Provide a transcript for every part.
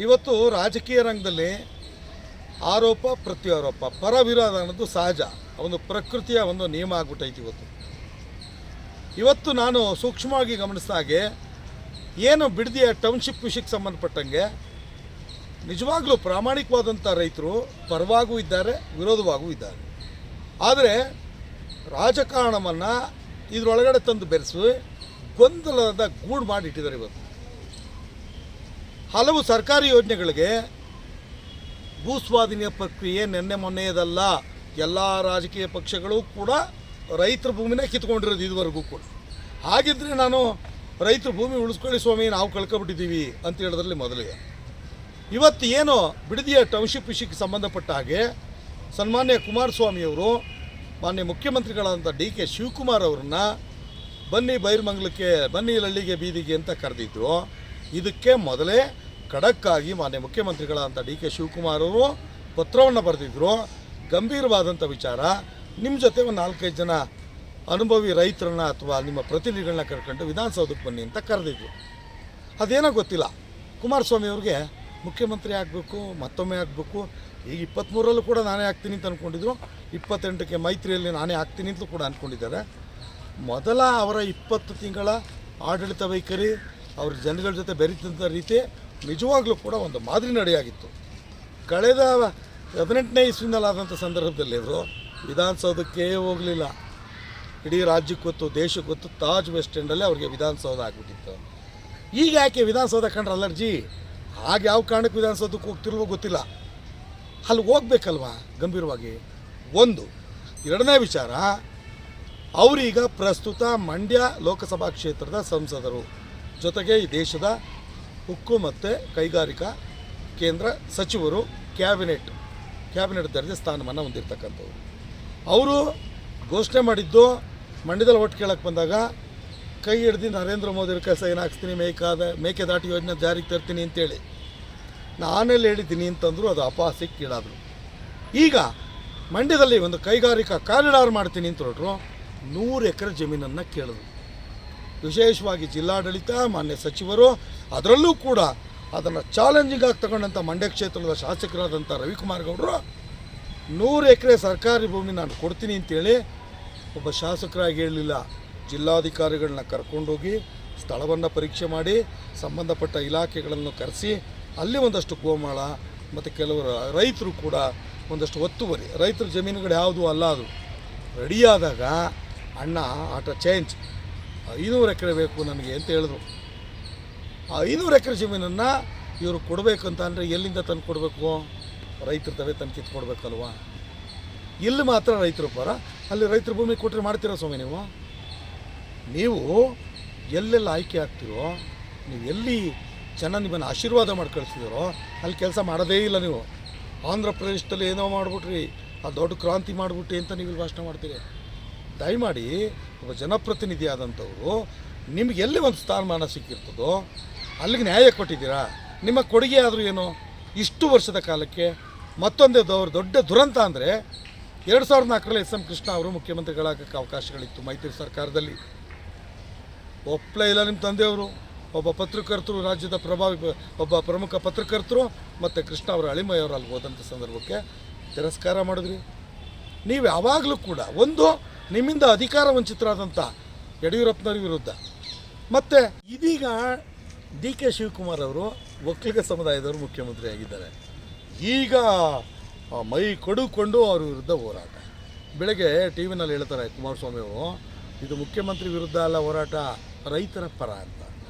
ಇವತ್ತು ರಾಜಕೀಯ ರಂಗದಲ್ಲಿ ಆರೋಪ ಪ್ರತ್ಯಾರೋಪ ಪರ ವಿರೋಧ ಅನ್ನೋದು ಸಹಜ, ಒಂದು ಪ್ರಕೃತಿಯ ಒಂದು ನಿಯಮ ಆಗ್ಬಿಟ್ಟೈತಿ. ಇವತ್ತು ನಾನು ಸೂಕ್ಷ್ಮವಾಗಿ ಗಮನಿಸಿದಾಗೆ ಏನು ಬಿಡದಿಯ ಟೌನ್ಶಿಪ್ ವಿಷಯಕ್ಕೆ ಸಂಬಂಧಪಟ್ಟಂಗೆ ನಿಜವಾಗ್ಲೂ ಪ್ರಾಮಾಣಿಕವಾದಂಥ ರೈತರು ಪರವಾಗೂ ಇದ್ದಾರೆ, ವಿರೋಧವಾಗೂ ಇದ್ದಾರೆ. ಆದರೆ ರಾಜಕಾರಣವನ್ನು ಇದರೊಳಗಡೆ ತಂದು ಬೆರೆಸಿ ಗೊಂದಲದ ಗೂಡು ಮಾಡಿಟ್ಟಿದ್ದಾರೆ. ಇವತ್ತು ಹಲವು ಸರ್ಕಾರಿ ಯೋಜನೆಗಳಿಗೆ ಭೂಸ್ವಾಧೀನ ಪ್ರಕ್ರಿಯೆ ನಿನ್ನೆ ಮೊನ್ನೆಯದಲ್ಲ. ಎಲ್ಲ ರಾಜಕೀಯ ಪಕ್ಷಗಳು ಕೂಡ ರೈತರ ಭೂಮಿನೇ ಕಿತ್ಕೊಂಡಿರೋದು ಇದುವರೆಗೂ ಕೂಡ. ಹಾಗಿದ್ರೆ ನಾನು ರೈತರ ಭೂಮಿ ಉಳಿಸ್ಕೊಳ್ಳಿ ಸ್ವಾಮಿ, ನಾವು ಕಳ್ಕೊಬಿಟ್ಟಿದ್ದೀವಿ ಅಂತ ಹೇಳೋದ್ರಲ್ಲಿ ಮೊದಲಿಗೆ. ಇವತ್ತು ಏನು ಬಿಡದಿಯ ಟೌನ್ಶಿಪ್ ವಿಷಯಕ್ಕೆ ಸಂಬಂಧಪಟ್ಟ ಹಾಗೆ ಸನ್ಮಾನ್ಯ ಕುಮಾರಸ್ವಾಮಿಯವರು ಮಾನ್ಯ ಮುಖ್ಯಮಂತ್ರಿಗಳಾದಂಥ ಡಿ.ಕೆ. ಶಿವಕುಮಾರ್ ಅವ್ರನ್ನ ಬನ್ನಿ ಬೈರ್ಮಂಗ್ಲಕ್ಕೆ, ಬನ್ನಿ ಲಳ್ಳಿಗೆ ಬೀದಿಗೆ ಅಂತ ಕರೆದಿದ್ರು. ಇದಕ್ಕೆ ಮೊದಲೇ ಖಡಕ್ಕಾಗಿ ಮಾನ್ಯ ಮುಖ್ಯಮಂತ್ರಿಗಳಾದಂಥ ಡಿ.ಕೆ. ಶಿವಕುಮಾರ್ ಅವರು ಪತ್ರವನ್ನು ಬರೆದಿದ್ದರು. ಗಂಭೀರವಾದಂಥ ವಿಚಾರ, ನಿಮ್ಮ ಜೊತೆ ಒಂದು 4-5 ಜನ ಅನುಭವಿ ರೈತರನ್ನ ಅಥವಾ ನಿಮ್ಮ ಪ್ರತಿನಿಧಿಗಳನ್ನ ಕರ್ಕೊಂಡು ವಿಧಾನಸೌಧಕ್ಕೆ ಬನ್ನಿ ಅಂತ ಕರೆದಿದ್ರು. ಅದೇನೋ ಗೊತ್ತಿಲ್ಲ, ಕುಮಾರಸ್ವಾಮಿ ಅವ್ರಿಗೆ ಮುಖ್ಯಮಂತ್ರಿ ಆಗಬೇಕು, ಮತ್ತೊಮ್ಮೆ ಆಗಬೇಕು. ಈಗ 23ರಲ್ಲೂ ಕೂಡ ನಾನೇ ಆಗ್ತೀನಿ ಅಂತ ಅಂದ್ಕೊಂಡಿದ್ರು, 28ಕ್ಕೆ ಮೈತ್ರಿಯಲ್ಲಿ ನಾನೇ ಆಗ್ತೀನಿ ಅಂತಲೂ ಕೂಡ ಅಂದ್ಕೊಂಡಿದ್ದಾರೆ. ಮೊದಲ ಅವರ 20 ತಿಂಗಳ ಆಡಳಿತ ವೈಖರಿ, ಅವ್ರ ಜನಗಳ ಜೊತೆ ಬೆರೀತಂಥ ರೀತಿ ನಿಜವಾಗ್ಲೂ ಕೂಡ ಒಂದು ಮಾದರಿ ನಡೆಯಾಗಿತ್ತು. ಕಳೆದ 18ನೇ ಇಸ್ವಿನಲ್ಲಾದಂಥ ಸಂದರ್ಭದಲ್ಲಿ ಅವರು ವಿಧಾನಸೌಧಕ್ಕೆ ಹೋಗಲಿಲ್ಲ. ಇಡೀ ರಾಜ್ಯಕ್ಕೆ ಗೊತ್ತು, ದೇಶಕ್ಕೆ ಗೊತ್ತು, ತಾಜ್ ವೆಸ್ಟ್ ಎಂಡಲ್ಲೇ ಅವ್ರಿಗೆ ವಿಧಾನಸೌಧ ಆಗಿಬಿಟ್ಟಿತ್ತು. ಈಗ ಯಾಕೆ ವಿಧಾನಸೌಧ ಕಂಡ್ರೆ ಅಲರ್ಜಿ? ಹಾಗೆ ಯಾವ ಕಾರಣಕ್ಕೆ ವಿಧಾನಸೌಧಕ್ಕೆ ಹೋಗ್ತಿಲ್ವೋ ಗೊತ್ತಿಲ್ಲ. ಅಲ್ಲಿ ಹೋಗ್ಬೇಕಲ್ವಾ ಗಂಭೀರವಾಗಿ. ಒಂದು. ಎರಡನೇ ವಿಚಾರ, ಅವರೀಗ ಪ್ರಸ್ತುತ ಮಂಡ್ಯ ಲೋಕಸಭಾ ಕ್ಷೇತ್ರದ ಸಂಸದರು, ಜೊತೆಗೆ ಈ ದೇಶದ ಉಕ್ಕು ಮತ್ತು ಕೈಗಾರಿಕಾ ಕೇಂದ್ರ ಸಚಿವರು, ಕ್ಯಾಬಿನೆಟ್ ದರ್ಜೆ ಸ್ಥಾನಮಾನ ಹೊಂದಿರತಕ್ಕಂಥವ್ರು. ಅವರು ಘೋಷಣೆ ಮಾಡಿದ್ದು ಮಂಡ್ಯದಲ್ಲಿ ಓಟ್ ಕೇಳಕ್ಕೆ ಬಂದಾಗ ಕೈ ಹಿಡ್ದು ನರೇಂದ್ರ ಮೋದಿ ಅವ್ರ ಕೈ ಸೈನ್ ಹಾಕ್ಸ್ತೀನಿ, ಮೇಕೆದಾಟು ಯೋಜನೆ ಜಾರಿಗೆ ತರ್ತೀನಿ ಅಂತೇಳಿ ನಾನೆಲ್ಲಿ ಹೇಳಿದ್ದೀನಿ ಅಂತಂದರು. ಅದು ಅಪಹಾಸ್ಯಕ್ಕೆ ಕೀಳಾದರು. ಈಗ ಮಂಡ್ಯದಲ್ಲಿ ಒಂದು ಕೈಗಾರಿಕಾ ಕಾರಿಡಾರ್ ಮಾಡ್ತೀನಿ ಅಂತ ಹೊರಟರು. 100 ಎಕರೆ ಜಮೀನನ್ನು ಕೇಳಿದ್ರು. ವಿಶೇಷವಾಗಿ ಜಿಲ್ಲಾಡಳಿತ, ಮಾನ್ಯ ಸಚಿವರು, ಅದರಲ್ಲೂ ಕೂಡ ಅದನ್ನು ಚಾಲೆಂಜಿಂಗ್ ಆಗಿ ತಗೊಂಡಂಥ ಮಂಡ್ಯ ಕ್ಷೇತ್ರದ ಶಾಸಕರಾದಂಥ ರವಿಕುಮಾರ್ ಗೌಡರು 100 ಎಕರೆ ಸರ್ಕಾರಿ ಭೂಮಿ ನಾನು ಕೊಡ್ತೀನಿ ಅಂತೇಳಿ ಒಬ್ಬ ಶಾಸಕರಾಗಿ ಹೇಳಲಿಲ್ಲ. ಜಿಲ್ಲಾಧಿಕಾರಿಗಳನ್ನ ಕರ್ಕೊಂಡೋಗಿ ಸ್ಥಳವನ್ನು ಪರೀಕ್ಷೆ ಮಾಡಿ ಸಂಬಂಧಪಟ್ಟ ಇಲಾಖೆಗಳನ್ನು ಕರೆಸಿ ಅಲ್ಲಿ ಒಂದಷ್ಟು ಗೋಮಾಳ ಮತ್ತು ಕೆಲವರು ರೈತರು ಕೂಡ ಒಂದಷ್ಟು ಒತ್ತುವರಿ, ರೈತರ ಜಮೀನುಗಳು ಯಾವುದೂ ಅಲ್ಲ, ಅದು ರೆಡಿಯಾದಾಗ ಅಣ್ಣ ಆಟ ಚೇಂಜ್ 500 ಎಕರೆ ಬೇಕು ನನಗೆ ಅಂತ ಹೇಳಿದ್ರು. ಆ 500 ಎಕರೆ ಜಮೀನನ್ನು ಇವರು ಕೊಡಬೇಕಂತ ಅಂದರೆ ಎಲ್ಲಿಂದ ತಂದು ಕೊಡಬೇಕು? ರೈತರ ತವೇ ತಂದು ಕಿತ್ಕೊಡ್ಬೇಕಲ್ವ. ಇಲ್ಲಿ ಮಾತ್ರ ರೈತರು ಪರ, ಅಲ್ಲಿ ರೈತರ ಭೂಮಿ ಕೊಟ್ಟರೆ ಮಾಡ್ತೀರಾ ಸ್ವಾಮಿ ನೀವು ಎಲ್ಲೆಲ್ಲ ಆಯ್ಕೆ ಆಗ್ತೀರೋ, ನೀವು ಎಲ್ಲಿ ಜನ ನಿಮ್ಮನ್ನು ಆಶೀರ್ವಾದ ಮಾಡಿ ಕಳಿಸಿದಾರೋ ಅಲ್ಲಿ ಕೆಲಸ ಮಾಡೋದೇ ಇಲ್ಲ. ನೀವು ಆಂಧ್ರ ಪ್ರದೇಶದಲ್ಲಿ ಏನೋ ಮಾಡಿಬಿಟ್ರಿ, ಆ ದೊಡ್ಡ ಕ್ರಾಂತಿ ಮಾಡಿಬಿಟ್ರಿ ಅಂತ ನೀವು ಇಲ್ಲಿ ಭಾಷಣ ಮಾಡ್ತೀರಿ. ದಯಮಾಡಿ ಒಬ್ಬ ಜನಪ್ರತಿನಿಧಿ ಆದಂಥವರು ನಿಮ್ಗೆ ಎಲ್ಲಿ ಒಂದು ಸ್ಥಾನಮಾನ ಸಿಕ್ಕಿರ್ತದೋ ಅಲ್ಲಿಗೆ ನ್ಯಾಯ ಕೊಟ್ಟಿದ್ದೀರಾ? ನಿಮ್ಮ ಕೊಡುಗೆ ಆದರೂ ಏನು ಇಷ್ಟು ವರ್ಷದ ಕಾಲಕ್ಕೆ? ಮತ್ತೊಂದೇ ದೊಡ್ಡ ದುರಂತ ಅಂದರೆ 2004ರಲ್ಲಿ ಎಸ್ ಎಂ ಕೃಷ್ಣ ಅವರು ಮುಖ್ಯಮಂತ್ರಿಗಳಾಗಕ್ಕೆ ಅವಕಾಶಗಳಿತ್ತು ಮೈತ್ರಿ ಸರ್ಕಾರದಲ್ಲಿ. ಒಪ್ಪಲೇ ಇಲ್ಲ ನಿಮ್ಮ ತಂದೆಯವರು. ಒಬ್ಬ ಪತ್ರಕರ್ತರು, ರಾಜ್ಯದ ಒಬ್ಬ ಪ್ರಮುಖ ಪತ್ರಕರ್ತರು ಮತ್ತು ಕೃಷ್ಣ ಅವರ ಅಳಿಮಯ್ಯವರು ಅಲ್ಲಿ ಹೋದಂಥ ಸಂದರ್ಭಕ್ಕೆ ತಿರಸ್ಕಾರ ಮಾಡಿದ್ರಿ. ನೀವು ಯಾವಾಗಲೂ ಕೂಡ ಒಂದು ನಿಮ್ಮಿಂದ ಅಧಿಕಾರ ವಂಚಿತರಾದಂಥ ಯಡಿಯೂರಪ್ಪನವ್ರ ವಿರುದ್ಧ. ಮತ್ತು ಇದೀಗ ಡಿ.ಕೆ. ಶಿವಕುಮಾರ್ ಅವರು ಒಕ್ಕಲಿಗ ಸಮುದಾಯದವರು ಮುಖ್ಯಮಂತ್ರಿ ಆಗಿದ್ದಾರೆ. ಈಗ ಮೈ ಕಡುಕೊಂಡು ಅವ್ರ ವಿರುದ್ಧ ಹೋರಾಟ. ಬೆಳಗ್ಗೆ ಟಿ ವಿನಲ್ಲಿ ಹೇಳ್ತಾರೆ ಕುಮಾರಸ್ವಾಮಿ ಅವರು, ಇದು ಮುಖ್ಯಮಂತ್ರಿ ವಿರುದ್ಧ ಅಲ್ಲ ಹೋರಾಟ, ರೈತರ ಪರ ಅಂತ.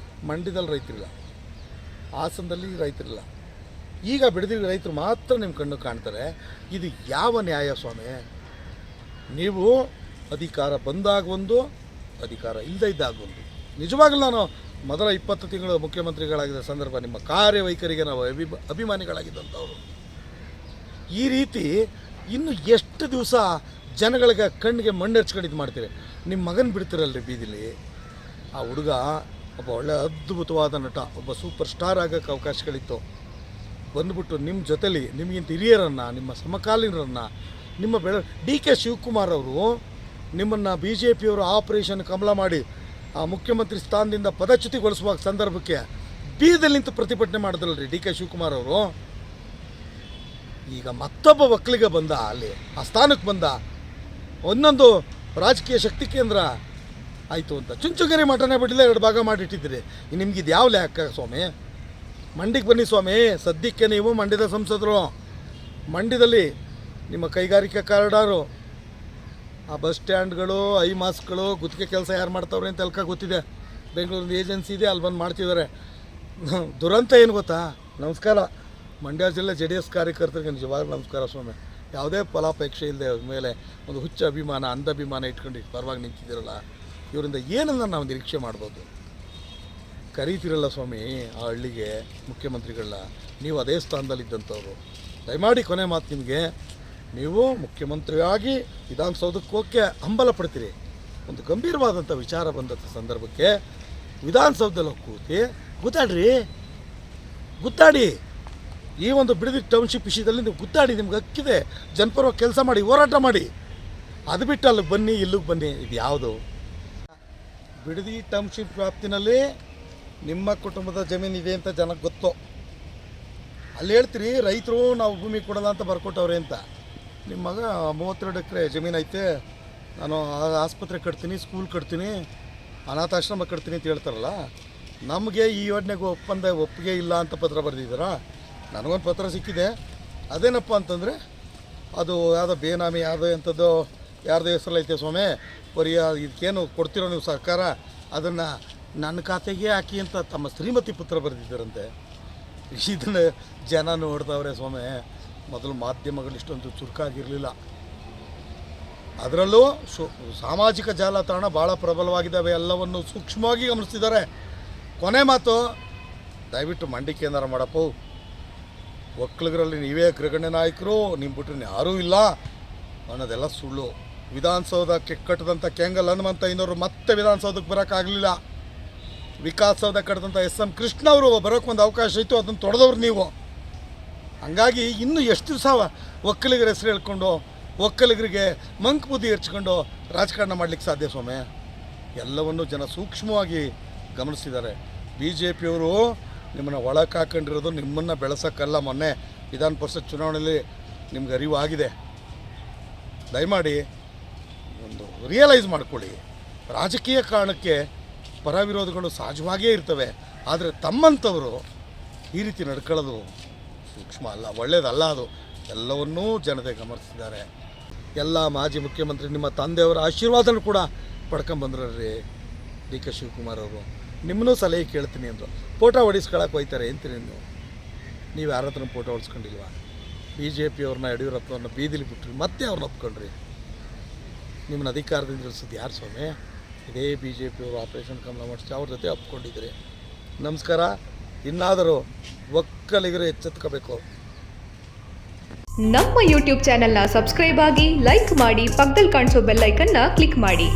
ಮಂಡ್ಯದಲ್ಲಿ ರೈತರಿಲ್ಲ, ಹಾಸನದಲ್ಲಿ ರೈತರಿಲ್ಲ, ಈಗ ಬಿಡದಿ ರೈತರು ಮಾತ್ರ ನಿಮ್ಮ ಕಣ್ಣು ಕಾಣ್ತಾರೆ. ಇದು ಯಾವ ನ್ಯಾಯ ಸ್ವಾಮಿ? ನೀವು ಅಧಿಕಾರ ಬಂದಾಗ ಒಂದು, ಅಧಿಕಾರ ಇಲ್ಲದೇ ಇದ್ದಾಗ ಒಂದು. ನಿಜವಾಗಲೂ ನಾನು ಮೊದಲ 20 ತಿಂಗಳು ಮುಖ್ಯಮಂತ್ರಿಗಳಾಗಿದ್ದ ಸಂದರ್ಭ ನಿಮ್ಮ ಕಾರ್ಯವೈಖರಿಗೆ ನಾವು ಅಭಿಮಾನಿಗಳಾಗಿದ್ದಂಥವ್ರು. ಈ ರೀತಿ ಇನ್ನು ಎಷ್ಟು ದಿವಸ ಜನಗಳಿಗೆ ಕಣ್ಣಿಗೆ ಮಣ್ಣೆರ್ಚ್ಕೊಂಡಿದ್ದು ಮಾಡ್ತೀರಿ? ನಿಮ್ಮ ಮಗನ ಬಿಡ್ತೀರಲ್ರಿ ಬೀದಿಲಿ. ಆ ಹುಡುಗ ಒಬ್ಬ ಒಳ್ಳೆ ಅದ್ಭುತವಾದ ನಟ, ಒಬ್ಬ ಸೂಪರ್ ಸ್ಟಾರ್ ಆಗೋಕ್ಕೆ ಅವಕಾಶಗಳಿತ್ತು. ಬಂದುಬಿಟ್ಟು ನಿಮ್ಮ ಜೊತೆಲಿ ನಿಮಗಿಂತ ಹಿರಿಯರನ್ನು, ನಿಮ್ಮ ಸಮಕಾಲೀನರನ್ನು, ನಿಮ್ಮ ಡಿ.ಕೆ. ಶಿವಕುಮಾರ್ ಅವರು ನಿಮ್ಮನ್ನು BJPಯವರು ಆಪರೇಷನ್ ಕಮಲ ಮಾಡಿ ಆ ಮುಖ್ಯಮಂತ್ರಿ ಸ್ಥಾನದಿಂದ ಪದಚ್ಯುತಿಗೊಳಿಸುವ ಸಂದರ್ಭಕ್ಕೆ ಬೀದಿಯಲ್ಲಿ ನಿಂತು ಪ್ರತಿಭಟನೆ ಮಾಡಿದ್ರಲ್ರಿ ಡಿ ಕೆ ಶಿವಕುಮಾರ್ ಅವರು. ಈಗ ಮತ್ತೊಬ್ಬ ಒಕ್ಕಲಿಗ ಬಂದ, ಅಲ್ಲಿ ಆ ಸ್ಥಾನಕ್ಕೆ ಬಂದ, ಒಂದೊಂದು ರಾಜಕೀಯ ಶಕ್ತಿ ಕೇಂದ್ರ ಆಯಿತು ಅಂತ ಚುಂಚುಗೇರಿ ಮಠನೇ ಬಿಡಲೇ 2 ಭಾಗ ಮಾಡಿಟ್ಟಿದ್ದೀರಿ. ನಿಮ್ಗೆ ಇದು ಯಾವ ಲೆಕ್ಕ ಸ್ವಾಮಿ? ಮಂಡಿಗೆ ಬನ್ನಿ ಸ್ವಾಮಿ. ಸದ್ಯಕ್ಕೆ ನೀವು ಮಂಡ್ಯದ ಸಂಸದರು, ಮಂಡ್ಯದಲ್ಲಿ ನಿಮ್ಮ ಕೈಗಾರಿಕಾ ಕಾರಿಡಾರು, ಆ ಬಸ್ ಸ್ಟ್ಯಾಂಡ್ಗಳು, ಐ ಮಾಸ್ಕ್ಗಳು, ಗುತ್ತಿಗೆ ಕೆಲಸ ಯಾರು ಮಾಡ್ತಾವ್ರೆ ಅಂತ ಎಲ್ಕ ಗೊತ್ತಿದೆ. ಬೆಂಗಳೂರಿನ ಏಜೆನ್ಸಿ ಇದೆ, ಅಲ್ಲಿ ಬಂದು ಮಾಡ್ತಿದ್ದಾರೆ. ದುರಂತ ಏನು ಗೊತ್ತಾ? ನಮಸ್ಕಾರ. ಮಂಡ್ಯ ಜಿಲ್ಲೆ JDS ಕಾರ್ಯಕರ್ತರಿಗೆ ನಿಜವಾಗ್ಲೂ ನಮಸ್ಕಾರ ಸ್ವಾಮಿ. ಯಾವುದೇ ಫಲಾಪೇಕ್ಷೆ ಇಲ್ಲದೆ ಮೇಲೆ ಒಂದು ಹುಚ್ಚ ಅಭಿಮಾನ, ಅಂಧಾಭಿಮಾನ ಇಟ್ಕೊಂಡು ಪರವಾಗಿ ನಿಂತಿದ್ದೀರಲ್ಲ, ಇವರಿಂದ ಏನನ್ನ ನಾವು ನಿರೀಕ್ಷೆ ಮಾಡ್ಬೋದು? ಕರೀತಿರಲ್ಲ ಸ್ವಾಮಿ ಆ ಹಳ್ಳಿಗೆ ಮುಖ್ಯಮಂತ್ರಿಗಳನ್ನ, ನೀವು ಅದೇ ಸ್ಥಾನದಲ್ಲಿದ್ದಂಥವ್ರು. ದಯಮಾಡಿ ಕೊನೆ ಮಾತು ನಿಮಗೆ, ನೀವು ಮುಖ್ಯಮಂತ್ರಿಯಾಗಿ ವಿಧಾನಸೌಧಕ್ಕೆ ಹೋಗಕ್ಕೆ ಹಂಬಲ ಪಡ್ತೀರಿ. ಒಂದು ಗಂಭೀರವಾದಂಥ ವಿಚಾರ ಬಂದಂಥ ಸಂದರ್ಭಕ್ಕೆ ವಿಧಾನಸೌಧದಲ್ಲಿ ಕೂತಿ ಗುದ್ದಾಡಿ ಈ ಒಂದು ಬಿಡದಿ ಟೌನ್ಶಿಪ್ ವಿಷಯದಲ್ಲಿ ನೀವು ಗುದ್ದಾಡಿ, ನಿಮ್ಗೆ ಹಕ್ಕಿದೆ, ಜನಪರವಾಗಿ ಕೆಲಸ ಮಾಡಿ, ಹೋರಾಟ ಮಾಡಿ. ಅದು ಬಿಟ್ಟು ಅಲ್ಲಿಗೆ ಬನ್ನಿ, ಇಲ್ಲಿಗೆ ಬನ್ನಿ, ಇದು ಯಾವುದು? ಬಿಡದಿ ಟೌನ್ಶಿಪ್ ವ್ಯಾಪ್ತಿನಲ್ಲಿ ನಿಮ್ಮ ಕುಟುಂಬದ ಜಮೀನಿದೆ ಅಂತ ಜನಕ್ಕೆ ಗೊತ್ತು. ಅಲ್ಲಿ ಹೇಳ್ತೀರಿ ರೈತರು ನಾವು ಭೂಮಿ ಕೊಡಲ್ಲ ಅಂತ ಬರ್ಕೊಟ್ಟವ್ರೆ ಅಂತ. ನಿಮ್ಮ ಮಗ 32 ಎಕರೆ ಜಮೀನು ಐತೆ, ನಾನು ಆಸ್ಪತ್ರೆ ಕಟ್ತೀನಿ, ಸ್ಕೂಲ್ ಕಟ್ತೀನಿ, ಅನಾಥಾಶ್ರಮ ಕಟ್ತೀನಿ ಅಂತ ಹೇಳ್ತಾರಲ್ಲ, ನಮಗೆ ಈ ಯೋಜನೆಗೆ ಒಪ್ಪಿಗೆ ಇಲ್ಲ ಅಂತ ಪತ್ರ ಬರೆದಿದ್ದೀರಾ? ನನಗೊಂದು ಪತ್ರ ಸಿಕ್ಕಿದೆ. ಅದೇನಪ್ಪ ಅಂತಂದರೆ ಅದು ಯಾವುದೋ ಬೇನಾಮಿ ಯಾವುದೋ ಎಂಥದ್ದು ಯಾರ್ದು ಹೆಸರಲ್ಲೈತೆ ಸ್ವಾಮಿ, ಬರೀ ಇದಕ್ಕೇನು ಕೊಡ್ತಿರೋ ನೀವು ಸರ್ಕಾರ, ಅದನ್ನು ನನ್ನ ಖಾತೆಗೆ ಹಾಕಿ ಅಂತ ತಮ್ಮ ಶ್ರೀಮತಿ ಪುತ್ರ ಬರೆದಿದ್ದಾರಂತೆ. ಇದನ್ನು ಜನ ನೋಡ್ತಾವ್ರೆ ಸ್ವಾಮಿ. ಮೊದಲು ಮಾಧ್ಯಮಗಳು ಇಷ್ಟೊಂದು ಚುರುಕಾಗಿರಲಿಲ್ಲ. ಅದರಲ್ಲೂ ಸಾಮಾಜಿಕ ಜಾಲತಾಣ ಭಾಳ ಪ್ರಬಲವಾಗಿದ್ದಾವೆ, ಎಲ್ಲವನ್ನು ಸೂಕ್ಷ್ಮವಾಗಿ ಗಮನಿಸ್ತಿದ್ದಾರೆ. ಕೊನೆ ಮಾತು, ದಯವಿಟ್ಟು ಮಂಡಿಕೆ ಏನಾರು ಮಾಡಪ್ಪು. ಒಕ್ಕಲಿಗರಲ್ಲಿ ನೀವೇ ಅಗ್ರಗಣ್ಯ ನಾಯಕರು, ನಿಮ್ಮ ಬಿಟ್ಟರೆ ಯಾರೂ ಇಲ್ಲ ಅನ್ನೋದೆಲ್ಲ ಸುಳ್ಳು. ವಿಧಾನಸೌಧಕ್ಕೆ ಕಟ್ಟಿದಂಥ ಕೆಂಗಲ್ ಹನುಮಂತಯ್ಯನವರು ಮತ್ತೆ ವಿಧಾನಸೌಧಕ್ಕೆ ಬರೋಕ್ಕಾಗಲಿಲ್ಲ. ವಿಕಾಸಸೌಧ ಕಟ್ಟಿದಂಥ SM ಕೃಷ್ಣ ಅವರು ಬರೋಕ್ಕೊಂದು ಅವಕಾಶ ಇತ್ತು, ಅದನ್ನು ತೊಡೆದವ್ರು ನೀವು. ಹಂಗಾಗಿ ಇನ್ನೂ ಎಷ್ಟು ದಿವಸ ಒಕ್ಕಲಿಗರ ಹೆಸರು ಹೇಳ್ಕೊಂಡು ಒಕ್ಕಲಿಗರಿಗೆ ಮಂಕ್ ಬುದ್ಧಿ ಎರಚ್ಕೊಂಡು ರಾಜಕಾರಣ ಮಾಡಲಿಕ್ಕೆ ಸಾಧ್ಯ ಸ್ವಾಮಿ? ಎಲ್ಲವನ್ನೂ ಜನ ಸೂಕ್ಷ್ಮವಾಗಿ ಗಮನಿಸ್ತಿದ್ದಾರೆ. BJPಯವರು ನಿಮ್ಮನ್ನು ಒಳಕ್ಕೆ ಹಾಕೊಂಡಿರೋದು ನಿಮ್ಮನ್ನು ಬೆಳೆಸೋಕ್ಕಲ್ಲ. ಮೊನ್ನೆ ವಿಧಾನ ಪರಿಷತ್ ಚುನಾವಣೆಯಲ್ಲಿ ನಿಮ್ಗೆ ಅರಿವು ಆಗಿದೆ. ದಯಮಾಡಿ ಒಂದು ರಿಯಲೈಸ್ ಮಾಡ್ಕೊಳ್ಳಿ. ರಾಜಕೀಯ ಕಾರಣಕ್ಕೆ ಪರ ವಿರೋಧಗಳು ಸಹಜವಾಗಿಯೇ ಇರ್ತವೆ, ಆದರೆ ತಮ್ಮಂಥವರು ಈ ರೀತಿ ನಡ್ಕೊಳ್ಳೋದು ಸೂಕ್ಷ್ಮ ಅಲ್ಲ, ಒಳ್ಳೆಯದಲ್ಲ. ಅದು ಎಲ್ಲವನ್ನೂ ಜನತೆ ಗಮನಿಸ್ತಿದ್ದಾರೆ. ಎಲ್ಲ ಮಾಜಿ ಮುಖ್ಯಮಂತ್ರಿ ನಿಮ್ಮ ತಂದೆಯವರ ಆಶೀರ್ವಾದನೂ ಕೂಡ ಪಡ್ಕೊಂಬಂದ್ರಿ ಡಿ ಕೆ ಶಿವಕುಮಾರ್ ಅವರು. ನಿಮ್ಮನ್ನೂ ಸಲಹೆ ಕೇಳ್ತೀನಿ ಅಂದರು. ಫೋಟೋ ಹೊಡಿಸ್ಕೊಳಕ್ಕೆ ಹೋಯ್ತಾರೆ ಅಂತೀರಿ ನೀವು ಯಾರ ಹತ್ರ ಫೋಟೋ ಹೊಡ್ಸ್ಕೊಂಡಿಲ್ವಾ? BJPಯವ್ರನ್ನ, ಯಡಿಯೂರಪ್ಪನವ್ರನ್ನ ಬೀದಿಲಿ ಬಿಟ್ರಿ, ಮತ್ತೆ ಅವ್ರನ್ನ ಒಪ್ಕೊಂಡ್ರಿ. ನಿಮ್ಮನ್ನ ಅಧಿಕಾರದಿಂದ ಇಳಿಸೋದು ಯಾರು ಸ್ವಾಮಿ? ಇದೇ BJPಯವರು ಆಪರೇಷನ್ ಕಮಲ ಮಾಡಿಸಿ ಅವ್ರ ಜೊತೆ ಒಪ್ಕೊಂಡಿದ್ದೀರಿ. ನಮಸ್ಕಾರ. ಇನ್ನಾದರೂ ಒಕ್ಕಲಿಗರು ಎಚ್ಚೆತ್ಕೋಬೇಕು. ನಮ್ಮ ಯೂಟ್ಯೂಬ್ ಚಾನೆಲ್ನ ಸಬ್ಸ್ಕ್ರೈಬ್ ಆಗಿ, ಲೈಕ್ ಮಾಡಿ, ಪಕ್ಕದಲ್ಲಿ ಕಾಣಿಸೋ ಬೆಲ್ ಐಕನ್ನ ಕ್ಲಿಕ್ ಮಾಡಿ.